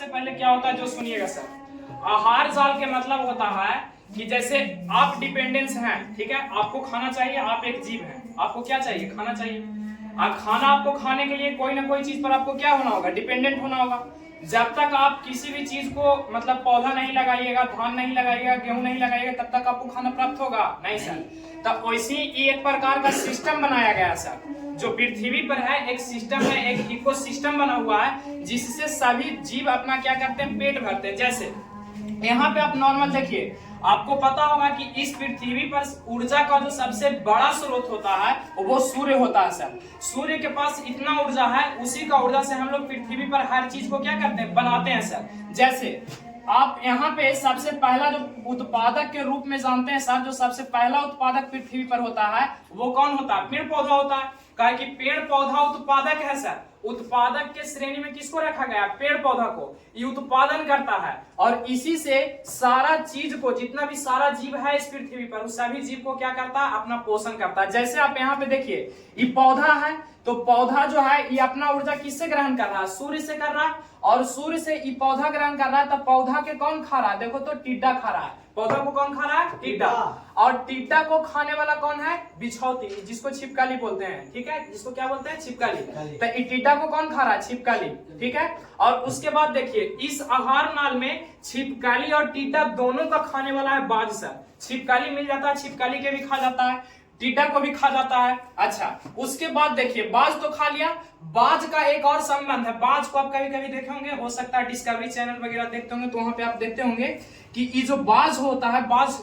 पहले क्या होता है जो सुनिएगा सर, आहार जाल के मतलब होता है कि जैसे आप डिपेंडेंस हैं, ठीक है, आपको खाना चाहिए, आप एक जीव हैं, आपको क्या चाहिए, खाना चाहिए। खाना आपको खाने के लिए कोई ना कोई चीज पर आपको क्या होना होगा, डिपेंडेंट होना होगा। जब तक आप किसी भी चीज को मतलब पौधा नहीं लगाइएगा, धान नहीं लगाइएगा, गेहूं नहीं लगाइएगा, तब तक आपको खाना प्राप्त होगा नहीं सर। तब वैसे ही एक प्रकार का सिस्टम बनाया गया सर, जो पृथ्वी पर है एक सिस्टम है, एक इकोसिस्टम बना हुआ है जिससे सभी जीव अपना क्या करते हैं, पेट भरते हैं। जैसे यहाँ पे आप नॉर्मल देखिए, आपको पता होगा कि इस पृथ्वी पर ऊर्जा का जो सबसे बड़ा स्रोत होता है वो सूर्य होता है सर। सूर्य के पास इतना ऊर्जा है, उसी का ऊर्जा से हम लोग पृथ्वी पर हर चीज को क्या करते हैं, बनाते हैं सर। जैसे आप यहाँ पे सबसे पहला जो उत्पादक के रूप में जानते हैं सर, जो सबसे पहला उत्पादक पृथ्वी पर होता है वो कौन होता है, पेड़ पौधा होता है। कहा कि पेड़ पौधा उत्पादक है सर। उत्पादक के श्रेणी में किसको रखा गया, पेड़ पौधा को। ये उत्पादन करता है और इसी से सारा चीज को, जितना भी सारा जीव है इस पृथ्वी पर, उस सभी जीव को क्या करता है, अपना पोषण करता है। जैसे आप यहाँ पे देखिए, ये पौधा है, तो पौधा जो है ये अपना ऊर्जा किससे ग्रहण कर रहा है, सूर्य से कर रहा है। और सूर्य से ये पौधा ग्रहण कर रहा है, तब पौधा के कौन खा रहा है, देखो तो टिड्डा खा रहा है। पौधा को कौन खा रहा है, टिड्डा। और टिड्डा को खाने वाला कौन है, बिछौती, जिसको छिपकली बोलते हैं, ठीक है, जिसको क्या बोलते हैं, छिपकली। तो टिड्डा को कौन खा रहा है, छिपकली, ठीक है। और उसके बाद देखिए, इस आहार नाल में छिपकली और टिड्डा दोनों का खाने वाला है बाज सर। छिपकली मिल जाता है, छिपकली के भी खा जाता है, टिड्डा को भी खा जाता है। अच्छा, उसके बाद देखिए, बाज तो खा लिया, बाज का एक और संबंध है। बाज को आप कभी कभी देखे होंगे, हो सकता है डिस्कवरी चैनल वगैरह देखते होंगे, तो वहां पे आप देखते होंगे कि ये जो बाज होता है, बाज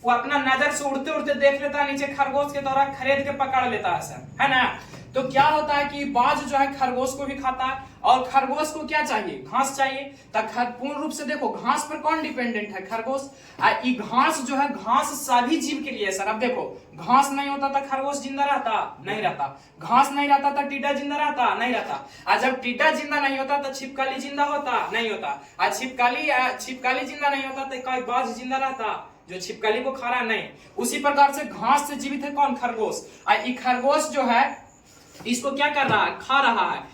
वो अपना नजर से उड़ते उड़ते देख लेता है नीचे, खरगोश के द्वारा खरीद के पकड़ लेता है सर, है ना। तो क्या होता है कि बाज जो है खरगोश को भी खाता है, और खरगोश को क्या चाहिए, घास चाहिए। तो पूर्ण रूप से देखो, घास पर कौन डिपेंडेंट है, खरगोश। ये घास जो है, घास सभी जीव के लिए है सर। अब देखो, घास नहीं होता था खरगोश जिंदा रहता, नहीं रहता। घास नहीं रहता था टिड्डा जिंदा रहता, नहीं रहता। और जब टिड्डा जिंदा नहीं होता तो छिपकली जिंदा होता, नहीं होता। और छिपकली जिंदा नहीं होता तो कोई बाज जिंदा रहता जो छिपकली को खा रहा, नहीं। उसी प्रकार से घास से जीवित है कौन, खरगोश। और ये खरगोश जो है, इसको क्या कर रहा है, खा रहा है।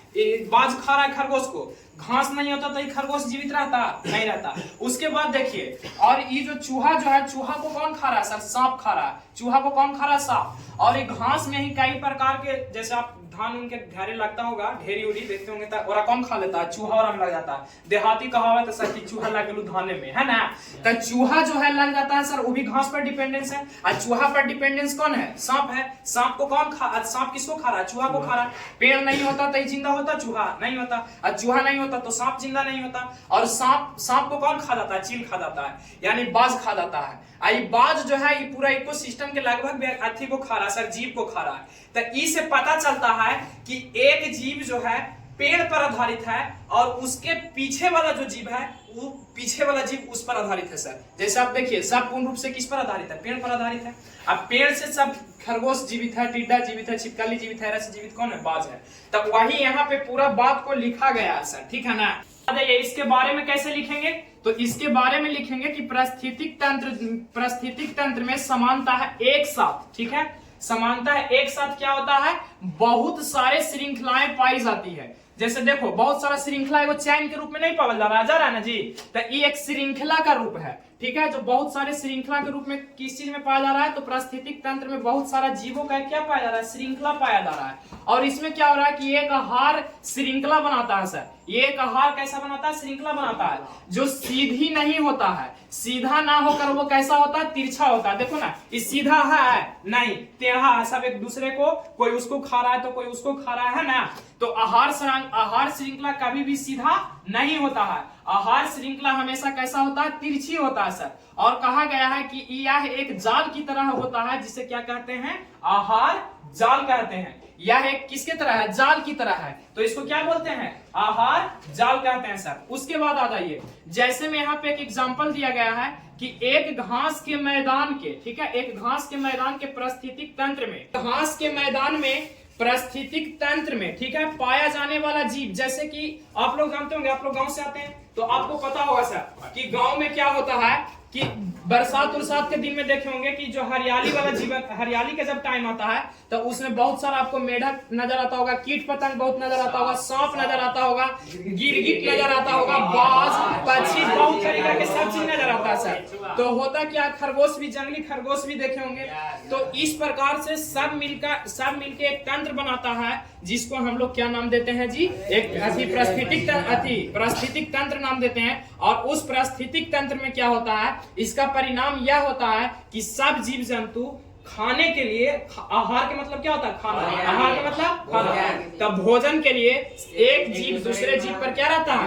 बाज खा रहा है खरगोश को। घास नहीं होता तो ये खरगोश जीवित रहता, नहीं रहता। उसके बाद देखिए, और ये जो चूहा जो है, चूहा को कौन खा रहा है सर, सांप खा रहा है। चूहा को कौन खा रहा है, सांप। और ये घास में ही कई प्रकार के, जैसे आप धान उनके घेरे लगता होगा, ढेरी उड़ी देखते होंगे, तो और कौन खा लेता है, चूहा और लग जाता है। देहाती कहावत है सर कि चूहा लग धाने में, है ना। तो चूहा जो है लग जाता है सर, वो भी घास पर डिपेंडेंस है। और चूहा पर डिपेंडेंस कौन है, सांप है। सांप को कौन खा, सांप किसको खा रहा है, चूहा को खा रहा है। पेड़ नहीं होता तो जिंदा होता, चूहा नहीं होता। और चूहा नहीं होता तो सांप जिंदा नहीं होता। और सांप को कौन खा जाता है, चील खा जाता है, यानी बाज खा जाता है। आई बाज जो है, ये पूरा इकोसिस्टम के लगभग अथी को खा रहा है सर, जीव को खा रहा है। तो इससे पता चलता है कि एक जीव जो है पेड़ पर आधारित है, और उसके पीछे वाला जो जीव है, वो पीछे वाला जीव उस पर आधारित है सर। जैसे आप देखिए, सब पूर्ण रूप से किस पर आधारित है, पेड़ पर आधारित है। अब पेड़ से सब खरगोश जीवित है, टिड्डा जीवित है, छिपकली जीवित है, ऐसे जीवित कौन है, बाज है। तब वही यहाँ पे पूरा बात को लिखा गया है सर, ठीक है ना। इसके बारे में कैसे लिखेंगे, तो इसके बारे में लिखेंगे कि पारिस्थितिक तंत्र में समानता है एक साथ, ठीक है। समानता है एक साथ क्या होता है, बहुत सारे श्रृंखलाएं पाई जाती है। जैसे देखो, बहुत सारा श्रृंखला एगो चैन के रूप में नहीं पावल जा रहा है ना जी। तो ये एक श्रृंखला का रूप है, ठीक है, जो बहुत सारे श्रृंखला के रूप में किस चीज में पाया जा रहा है, तो पारिस्थितिक तंत्र में बहुत सारा जीवों का क्या पाया जा रहा है, श्रृंखला पाया जा रहा है। और इसमें क्या हो रहा है कि एक आहार श्रृंखला बनाता है सर। ये एक आहार कैसा बनाता है, श्रृंखला बनाता है, जो सीधी नहीं होता है। सीधा ना होकर वो कैसा होता है, तिरछा होता है। देखो ना, ये सीधा है नहीं, टेढ़ा है, सब एक दूसरे को, कोई उसको खा रहा है तो कोई उसको खा रहा है ना। तो आहार श्रृंखला कभी भी सीधा नहीं होता है। आहार श्रृंखला हमेशा कैसा होता है, तिरछी होता है सर। और कहा गया है कि यह एक जाल की तरह होता है, जिसे क्या कहते हैं, आहार जाल कहते हैं। यह एक किसके तरह है, जाल की तरह है, तो इसको क्या बोलते हैं, आहार जाल कहते हैं सर। उसके बाद आ जाइए, जैसे में यहाँ पे एक एग्जांपल दिया गया है कि एक घास के मैदान के, ठीक है, एक घास के मैदान के पारिस्थितिक तंत्र में, घास के मैदान में पारिस्थितिक तंत्र में, ठीक है, पाया जाने वाला जीव, जैसे कि आप लोग जानते होंगे, आप लोग गांव से आते हैं तो आपको पता होगा सर कि गांव में क्या होता है कि बरसात उरसात के दिन में देखे होंगे कि जो हरियाली वाला जीवन, हरियाली का जब टाइम आता है तो उसमें बहुत सारा आपको मेढक नजर आता होगा, कीट पतंग बहुत नजर आता होगा, सांप नजर आता होगा, गिरगिट नजर आता होगा, बाज सर। तो होता क्या, खरगोश भी, जंगली खरगोश भी देखे होंगे। तो इस प्रकार से सब मिलके एक तंत्र बनाता है, जिसको हम लोग क्या नाम देते हैं जी, एक पारिस्थितिक तंत्र नाम देते हैं। और उस पारिस्थितिक तंत्र में क्या होता है, इसका परिणाम यह होता है कि सब जीव जंतु खाने के लिए, आहार के मतलब क्या होता है, खाना, आहार का मतलब खाना, तब भोजन के लिए एक जीव दूसरे जीव पर क्या रहता है,